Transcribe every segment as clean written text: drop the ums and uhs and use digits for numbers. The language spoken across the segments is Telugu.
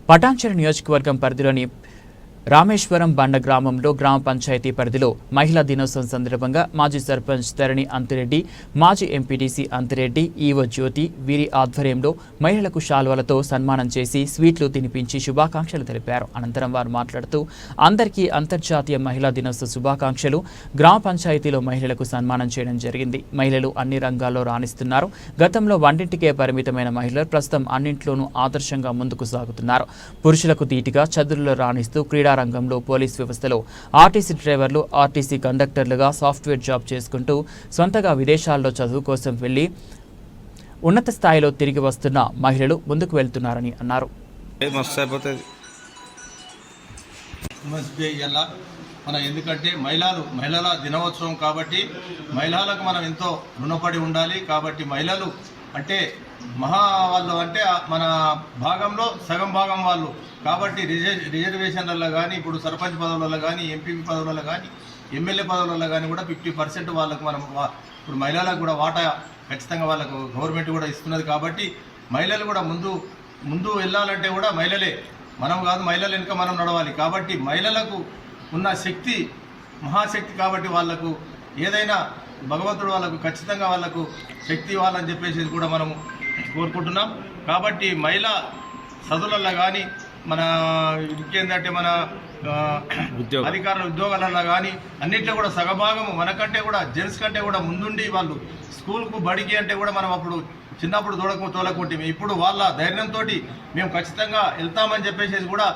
పటాన్చెరు నియోజకవర్గం పరిధిలోని రామేశ్వరం బండ గ్రామంలో గ్రామ పంచాయతీ పరిధిలో మహిళా దినోత్సవం సందర్భంగా మాజీ సర్పంచ్ ధరణి అంతిరెడ్డి, మాజీ ఎంపీటీసీ అంతిరెడ్డి, ఈవో జ్యోతి వీరి ఆధ్వర్యంలో మహిళలకు శాల్వాలతో సన్మానం చేసి స్వీట్లు తినిపించి శుభాకాంక్షలు తెలిపారు. అనంతరం వారు మాట్లాడుతూ అందరికీ అంతర్జాతీయ మహిళా దినోత్సవ శుభాకాంక్షలు. గ్రామ పంచాయతీలో మహిళలకు సన్మానం చేయడం జరిగింది. మహిళలు అన్ని రంగాల్లో రాణిస్తున్నారు. గతంలో వంటింటికే పరిమితమైన మహిళలు ప్రస్తుతం అన్నింట్లోనూ ఆదర్శంగా ముందుకు సాగుతున్నారు. పురుషులకు ధీటుగా చదువుల్లో రాణిస్తూ క్రీడా రంగంలో, పోలీస్ వ్యవస్థలో ఆర్టీసీ డ్రైవర్లు, ఆర్టీసీ కండక్టర్లుగా సాఫ్ట్వేర్ జాబ్ చేసుకుంటూ సొంతగా విదేశాల్లో చదువు కోసం వెళ్లి ఉన్నత స్థాయిలో తిరిగి వస్తున్న మహిళలు ముందుకు వెళ్తున్నారని అన్నారు. ఎందుకంటే మహిళల దినోత్సవం కాబట్టి మహిళలకు మనం ఎంతో రుణపడి ఉండాలి. కాబట్టి మహిళలు అంటే వాళ్ళు అంటే మన భాగంలో సగం భాగం వాళ్ళు కాబట్టి రిజర్వేషన్లలో కానీ, ఇప్పుడు సర్పంచ్ పదవులలో కానీ, ఎంపీ పదవులలో కానీ, ఎమ్మెల్యే పదవులలో కానీ కూడా 50% వాళ్ళకు మనం ఇప్పుడు మహిళలకు కూడా వాటా ఖచ్చితంగా వాళ్ళకు గవర్నమెంట్ కూడా ఇస్తున్నది. కాబట్టి మహిళలు కూడా ముందు వెళ్ళాలంటే కూడా మహిళలే, మనం కాదు, మహిళల వెనుక మనం నడవాలి. కాబట్టి మహిళలకు ఉన్న శక్తి మహాశక్తి. కాబట్టి వాళ్ళకు ఏదైనా భగవంతుడు వాళ్ళకు ఖచ్చితంగా వాళ్ళకు శక్తి ఇవ్వాలని చెప్పేసి కూడా మనము కోరుకుంటున్నాం. కాబట్టి మహిళా చదువులలో కానీ, మన ఇంకేంటంటే మన అధికారుల ఉద్యోగాలలో కానీ అన్నింటిలో కూడా సగభాగము మనకంటే కూడా జెంట్స్ కంటే కూడా ముందుండి వాళ్ళు స్కూల్కు బడికి అంటే కూడా మనం అప్పుడు చిన్నప్పుడు తోలకుంటే ఇప్పుడు వాళ్ళ ధైర్యంతో మేము ఖచ్చితంగా వెళ్తామని చెప్పేసి కూడా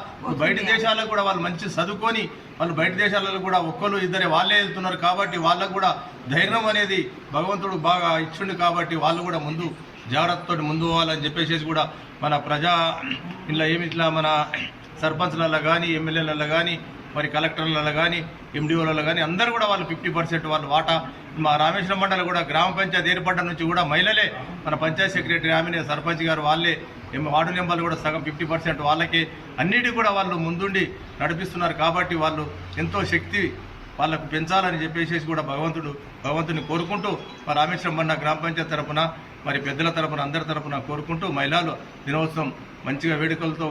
బయట దేశాలకు కూడా వాళ్ళు మంచి చదువుకొని వాళ్ళు బయట దేశాలలో కూడా ఒక్కరు ఇద్దరే వాళ్ళే వెళ్తున్నారు. కాబట్టి వాళ్ళకు కూడా ధైర్యం అనేది భగవంతుడు బాగా ఇచ్చిండు. కాబట్టి వాళ్ళు కూడా ముందు జాగ్రత్తతో ముందు పోవాలని చెప్పేసి కూడా మన ప్రజా ఇట్లా మన సర్పంచ్లలో కానీ, ఎమ్మెల్యేలలో కానీ, మరి కలెక్టర్లలో కానీ, ఎండిఓలలో కానీ అందరూ కూడా వాళ్ళు 50% వాళ్ళు వాటా. మా రామేశ్వరం మండలం కూడా గ్రామ పంచాయతీ ఏర్పడ్డ నుంచి కూడా మహిళలే, మన పంచాయతీ సెక్రటరీ ఆమె, సర్పంచ్ గారు వాళ్ళే, వార్డు మెంబర్లు కూడా సగం 50% వాళ్ళకే అన్నిటి కూడా వాళ్ళు ముందుండి నడిపిస్తున్నారు. కాబట్టి వాళ్ళు ఎంతో శక్తి వాళ్ళకు పెంచాలని చెప్పేసి కూడా భగవంతుని కోరుకుంటూ మా రామేశ్వరం మండల గ్రామ పంచాయతీ తరఫున, మరి పెద్దల తరఫున, అందరి తరఫున కోరుకుంటూ మహిళలు దినోత్సవం మంచిగా వేడుకలతో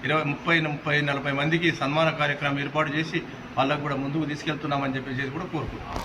30-40 మందికి సన్మాన కార్యక్రమం ఏర్పాటు చేసి వాళ్ళకు కూడా ముందుకు తీసుకెళ్తున్నామని చెప్పేసి కూడా కోరుకుంటున్నాం.